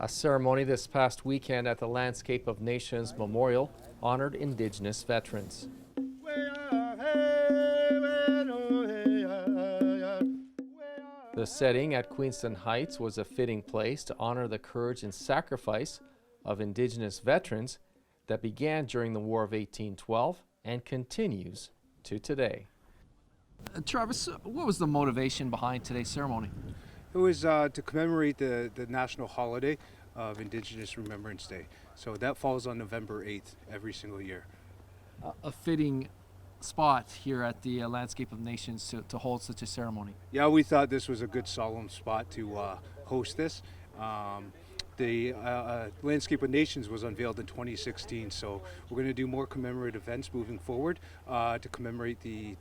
A ceremony this past weekend at the Landscape of Nations Memorial honored Indigenous veterans. The setting at Queenston Heights was a fitting place to honor the courage and sacrifice of Indigenous veterans that began during the War of 1812 and continues to today. Travis, what was the motivation behind today's ceremony? It was to commemorate the national holiday of Indigenous Remembrance Day. So that falls on November 8th every single year. A fitting spot here at the Landscape of Nations to hold such a ceremony. Yeah, we thought this was a good solemn spot to host this. The Landscape of Nations was unveiled in 2016, so we're going to do more commemorative events moving forward to commemorate the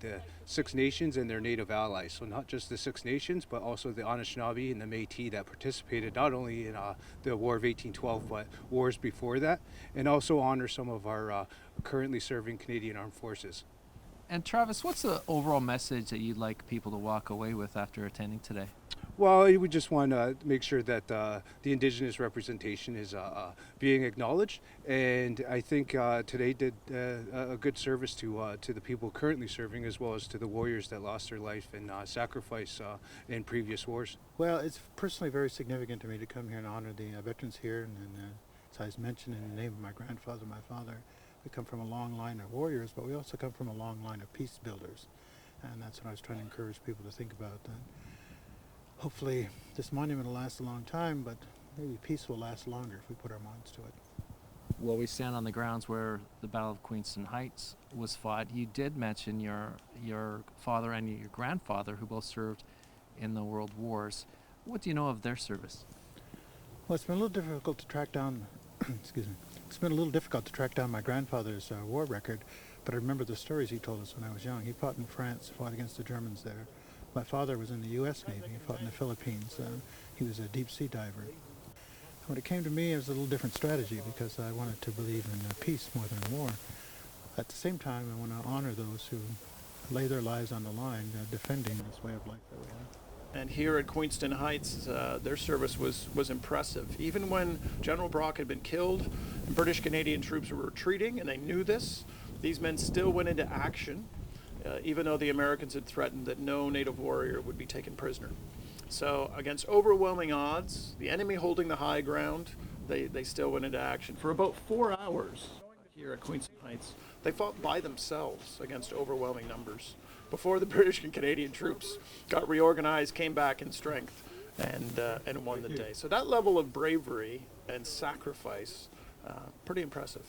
Six Nations and their Native allies. So not just the Six Nations, but also the Anishinaabe and the Métis that participated not only in the War of 1812, but wars before that, and also honor some of our currently serving Canadian Armed Forces. And Travis, what's the overall message that you'd like people to walk away with after attending today? Well, we just want to make sure that the Indigenous representation is being acknowledged, and I think today did a good service to the people currently serving, as well as to the warriors that lost their life and sacrifice in previous wars. Well, it's personally very significant to me to come here and honor the veterans here, and as I was mentioned, in the name of my grandfather, my father, we come from a long line of warriors, but we also come from a long line of peace builders, and that's what I was trying to encourage people to think about. Hopefully this monument will last a long time, but maybe peace will last longer if we put our minds to it. Well, we stand on the grounds where the Battle of Queenston Heights was fought. You did mention your father and your grandfather, who both served in the World Wars. What do you know of their service? Well, it's been a little difficult to track down excuse me. It's been a little difficult to track down my grandfather's war record, but I remember the stories he told us when I was young. He fought in France, fought against the Germans there. My father was in the U.S. Navy. He fought in the Philippines. He was a deep-sea diver. When it came to me, it was a little different strategy because I wanted to believe in peace more than war. At the same time, I want to honor those who lay their lives on the line defending this way of life that we have. And here at Queenston Heights, their service was impressive. Even when General Brock had been killed and British Canadian troops were retreating, and they knew this, these men still went into action, even though the Americans had threatened that no Native warrior would be taken prisoner. So against overwhelming odds, the enemy holding the high ground, they still went into action. For about 4 hours here at Queenston Heights, they fought by themselves against overwhelming numbers before the British and Canadian troops got reorganized, came back in strength, and won the day. So that level of bravery and sacrifice, pretty impressive.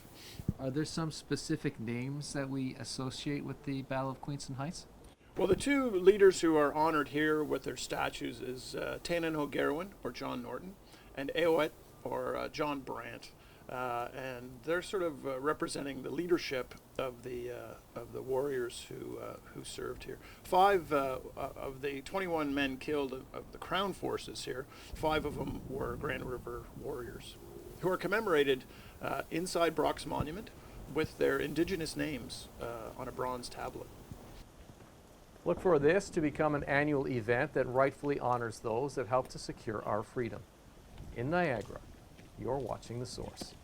Are there some specific names that we associate with the Battle of Queenston Heights? Well, the two leaders who are honored here with their statues is Tanan Hogerwin, or John Norton, and Eowet, or John Brant. And they're sort of representing the leadership of the warriors who served here. 5 of the 21 men killed of the Crown forces here, 5 of them were Grand River warriors, who are commemorated inside Brock's monument with their Indigenous names on a bronze tablet. Look for this to become an annual event that rightfully honors those that helped to secure our freedom. In Niagara, you're watching The Source.